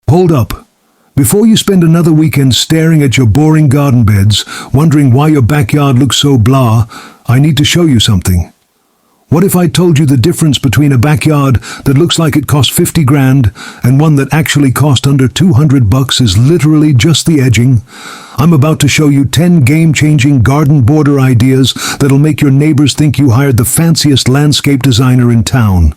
Hold up. Before you spend another weekend staring at your boring garden beds, wondering why your backyard looks so blah, I need to show you something. What if I told you the difference between a backyard that looks like it cost 50 grand and one that actually cost under 200 bucks is literally just the edging? I'm about to show you 10 game-changing garden border ideas that'll make your neighbors think you hired the fanciest landscape designer in town.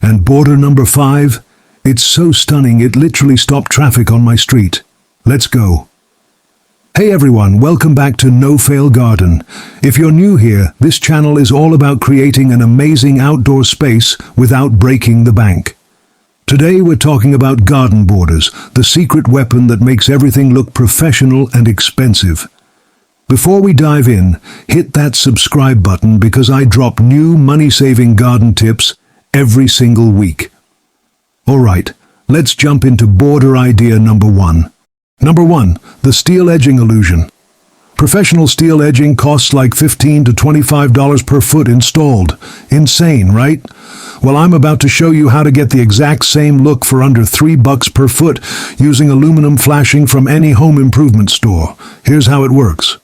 And border number 5? It's so stunning it literally stopped traffic on my street. Let's go. Hey everyone, welcome back to No Fail Garden. If you're new here, this channel is all about creating an amazing outdoor space without breaking the bank. Today we're talking about garden borders, the secret weapon that makes everything look professional and expensive. Before we dive in, hit that subscribe button because I drop new money-saving garden tips every single week. Alright, let's jump into border idea number 1. Number 1, the steel edging illusion. Professional steel edging costs like $15 to $25 per foot installed. Insane, right? Well, I'm about to show you how to get the exact same look for under $3 per foot using aluminum flashing from any home improvement store. Here's how it works.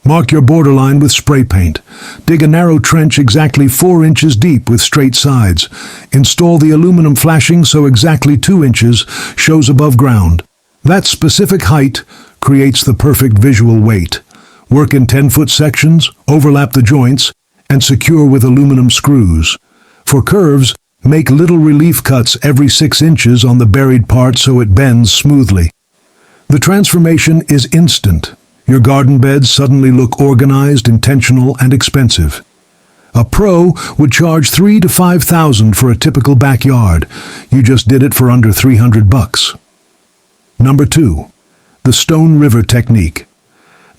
Mark your borderline with spray paint. Dig a narrow trench exactly 4 inches deep with straight sides. Install the aluminum flashing so exactly 2 inches shows above ground. That specific height creates the perfect visual weight. Work in 10-foot sections, overlap the joints, and secure with aluminum screws. For curves, make little relief cuts every 6 inches on the buried part so it bends smoothly. The transformation is instant. Your garden beds suddenly look organized, intentional, and expensive. A pro would charge $3,000 to $5,000 for a typical backyard. You just did it for under 300 bucks. Number 2, the stone river technique.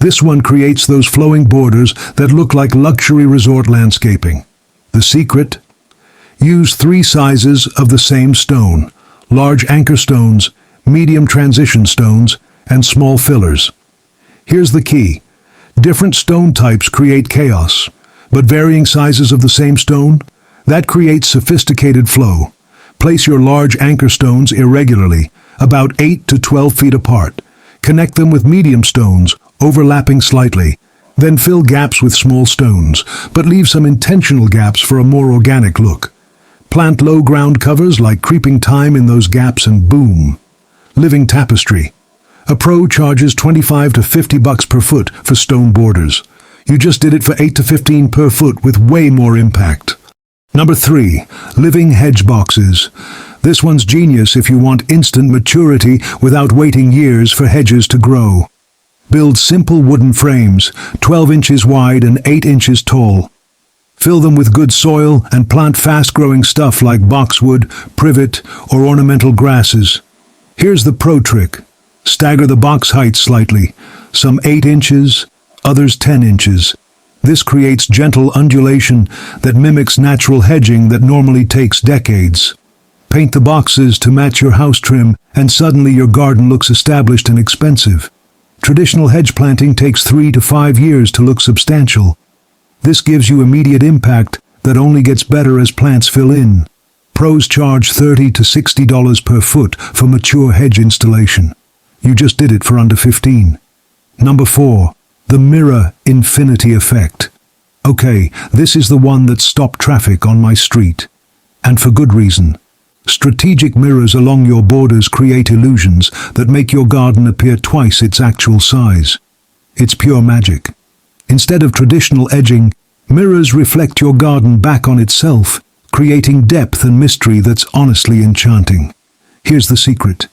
This one creates those flowing borders that look like luxury resort landscaping. The secret? Use 3 sizes of the same stone: large anchor stones, medium transition stones, and small fillers. Here's the key. Different stone types create chaos, but varying sizes of the same stone? That creates sophisticated flow. Place your large anchor stones irregularly, about 8 to 12 feet apart. Connect them with medium stones, overlapping slightly. Then fill gaps with small stones, but leave some intentional gaps for a more organic look. Plant low ground covers like creeping thyme in those gaps and boom. Living tapestry. A pro charges $25 to $50 per foot for stone borders. You just did it for $8 to $15 per foot with way more impact. Number 3, living hedge boxes. This one's genius if you want instant maturity without waiting years for hedges to grow. Build simple wooden frames, 12 inches wide and 8 inches tall. Fill them with good soil and plant fast-growing stuff like boxwood, privet, or ornamental grasses. Here's the pro trick. Stagger the box height slightly, some 8 inches, others 10 inches. This creates gentle undulation that mimics natural hedging that normally takes decades. Paint the boxes to match your house trim, and suddenly your garden looks established and expensive. Traditional hedge planting takes 3 to 5 years to look substantial. This gives you immediate impact that only gets better as plants fill in. Pros charge $30 to $60 per foot for mature hedge installation. You just did it for under 15. Number 4, the mirror infinity effect. Okay, this is the one that stopped traffic on my street. And for good reason. Strategic mirrors along your borders create illusions that make your garden appear twice its actual size. It's pure magic. Instead of traditional edging, mirrors reflect your garden back on itself, creating depth and mystery that's honestly enchanting. Here's the secret.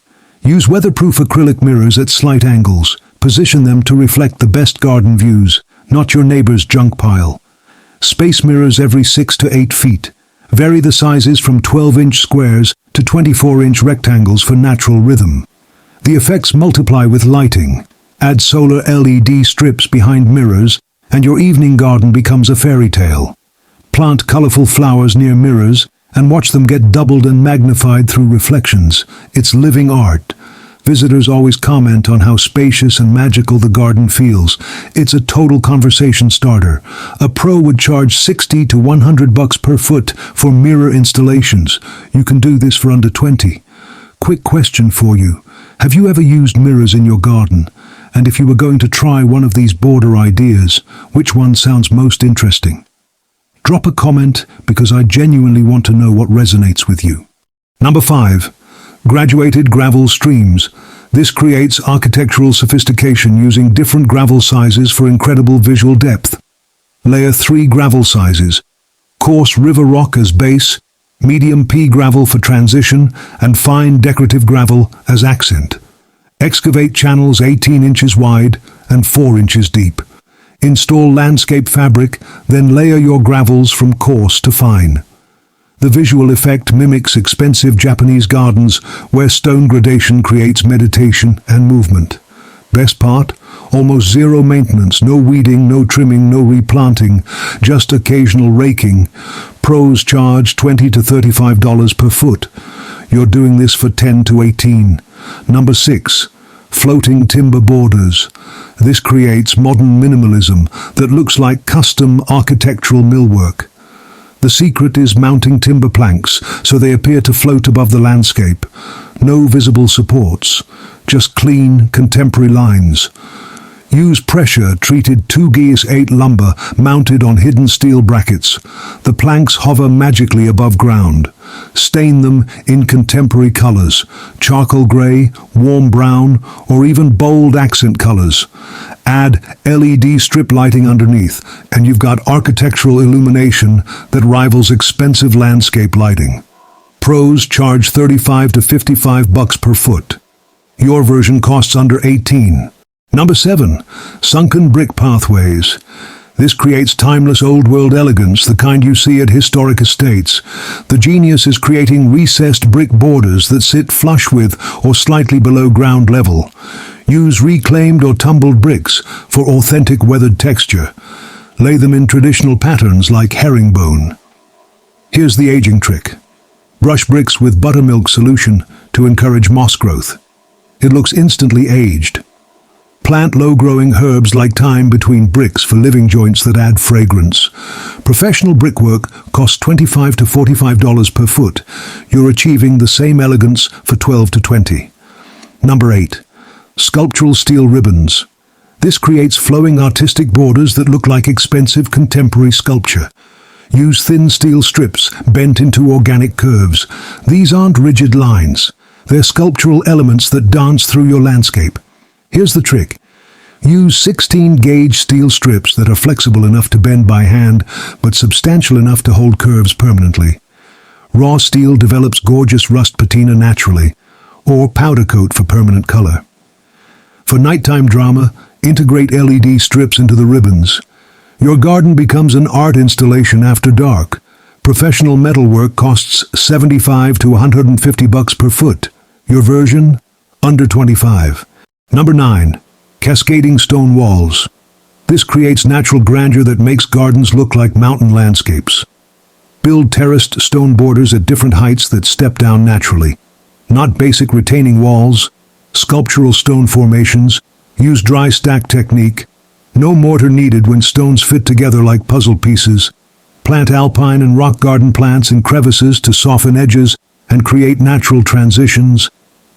Use weatherproof acrylic mirrors at slight angles. Position them to reflect the best garden views, not your neighbor's junk pile. Space mirrors every 6 to 8 feet. Vary the sizes from 12-inch squares to 24-inch rectangles for natural rhythm. The effects multiply with lighting. Add solar LED strips behind mirrors, and your evening garden becomes a fairy tale. Plant colorful flowers near mirrors, and watch them get doubled and magnified through reflections. It's living art. Visitors always comment on how spacious and magical the garden feels. It's a total conversation starter. A pro would charge $60 to $100 per foot for mirror installations. You can do this for under 20. Quick question for you. Have you ever used mirrors in your garden? And if you were going to try one of these border ideas, which one sounds most interesting? Drop a comment because I genuinely want to know what resonates with you. Number 5. Graduated gravel streams. This creates architectural sophistication using different gravel sizes for incredible visual depth. Layer 3 gravel sizes. Coarse river rock as base, medium pea gravel for transition, and fine decorative gravel as accent. Excavate channels 18 inches wide and 4 inches deep. Install landscape fabric, then layer your gravels from coarse to fine. The visual effect mimics expensive Japanese gardens where stone gradation creates meditation and movement. Best part? Almost zero maintenance, no weeding, no trimming, no replanting, just occasional raking. Pros charge $20 to $35 per foot. You're doing this for 10 to 18. Number 6. Floating timber borders. This creates modern minimalism that looks like custom architectural millwork. The secret is mounting timber planks so they appear to float above the landscape. No visible supports, just clean, contemporary lines. Use pressure-treated 2GS8 lumber mounted on hidden steel brackets. The planks hover magically above ground. Stain them in contemporary colors, charcoal gray, warm brown, or even bold accent colors. Add LED strip lighting underneath, and you've got architectural illumination that rivals expensive landscape lighting. Pros charge $35 to $55 per foot. Your version costs under 18. Number 7. Sunken brick pathways. This creates timeless old-world elegance, the kind you see at historic estates. The genius is creating recessed brick borders that sit flush with or slightly below ground level. Use reclaimed or tumbled bricks for authentic weathered texture. Lay them in traditional patterns like herringbone. Here's the aging trick. Brush bricks with buttermilk solution to encourage moss growth. It looks instantly aged. Plant low-growing herbs like thyme between bricks for living joints that add fragrance. Professional brickwork costs $25 to $45 per foot. You're achieving the same elegance for $12 to $20. Number 8. Sculptural steel ribbons. This creates flowing artistic borders that look like expensive contemporary sculpture. Use thin steel strips bent into organic curves. These aren't rigid lines. They're sculptural elements that dance through your landscape. Here's the trick. Use 16-gauge steel strips that are flexible enough to bend by hand, but substantial enough to hold curves permanently. Raw steel develops gorgeous rust patina naturally, or powder coat for permanent color. For nighttime drama, integrate LED strips into the ribbons. Your garden becomes an art installation after dark. Professional metalwork costs $75 to $150 per foot. Your version? Under 25. Number 9. Cascading stone walls. This creates natural grandeur that makes gardens look like mountain landscapes. Build terraced stone borders at different heights that step down naturally. Not basic retaining walls, sculptural stone formations. Use dry stack technique. No mortar needed when stones fit together like puzzle pieces. Plant alpine and rock garden plants in crevices to soften edges and create natural transitions.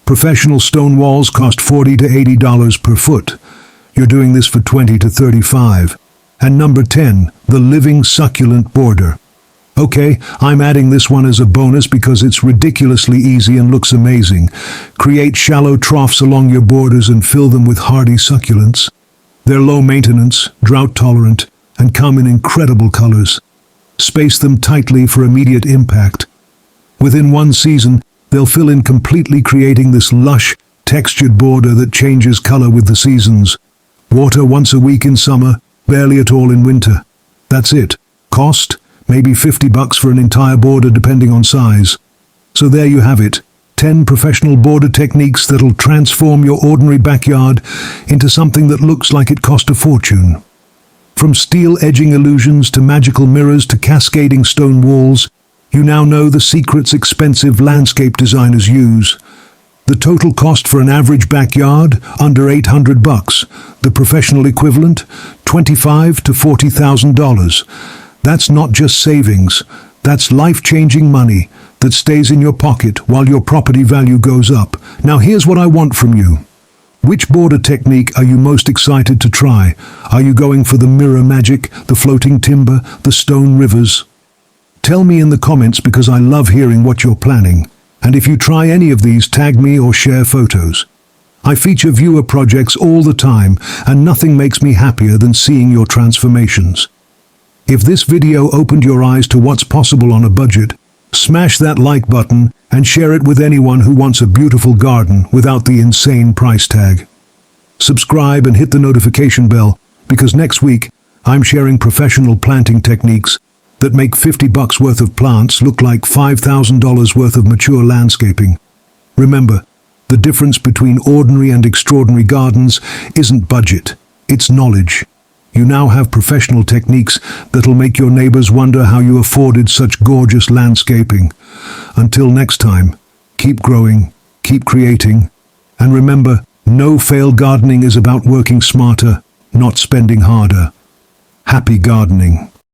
Professional stone walls cost $40 to $80 per foot. You're doing this for $20 to $35. And number 10, the living succulent border. Okay, I'm adding this one as a bonus because it's ridiculously easy and looks amazing. Create shallow troughs along your borders and fill them with hardy succulents. They're low maintenance, drought tolerant, and come in incredible colors. Space them tightly for immediate impact. Within one season, they'll fill in completely, creating this lush, textured border that changes color with the seasons. Water once a week in summer, barely at all in winter. That's it. Cost? Maybe $50 for an entire border depending on size. So there you have it. 10 professional border techniques that'll transform your ordinary backyard into something that looks like it cost a fortune. From steel edging illusions to magical mirrors to cascading stone walls, you now know the secrets expensive landscape designers use. The total cost for an average backyard, under $800. The professional equivalent, $25,000 to $40,000. That's not just savings, that's life-changing money, that stays in your pocket while your property value goes up. Now here's what I want from you. Which border technique are you most excited to try? Are you going for the mirror magic, the floating timber, the stone rivers? Tell me in the comments because I love hearing what you're planning. And if you try any of these, tag me or share photos. I feature viewer projects all the time, and nothing makes me happier than seeing your transformations. If this video opened your eyes to what's possible on a budget, smash that like button and share it with anyone who wants a beautiful garden without the insane price tag. Subscribe and hit the notification bell, because next week I'm sharing professional planting techniques that make $50 worth of plants look like $5,000 worth of mature landscaping. Remember, the difference between ordinary and extraordinary gardens isn't budget, it's knowledge. You now have professional techniques that'll make your neighbors wonder how you afforded such gorgeous landscaping. Until next time, keep growing, keep creating, and remember, no fail gardening is about working smarter, not spending harder. Happy gardening.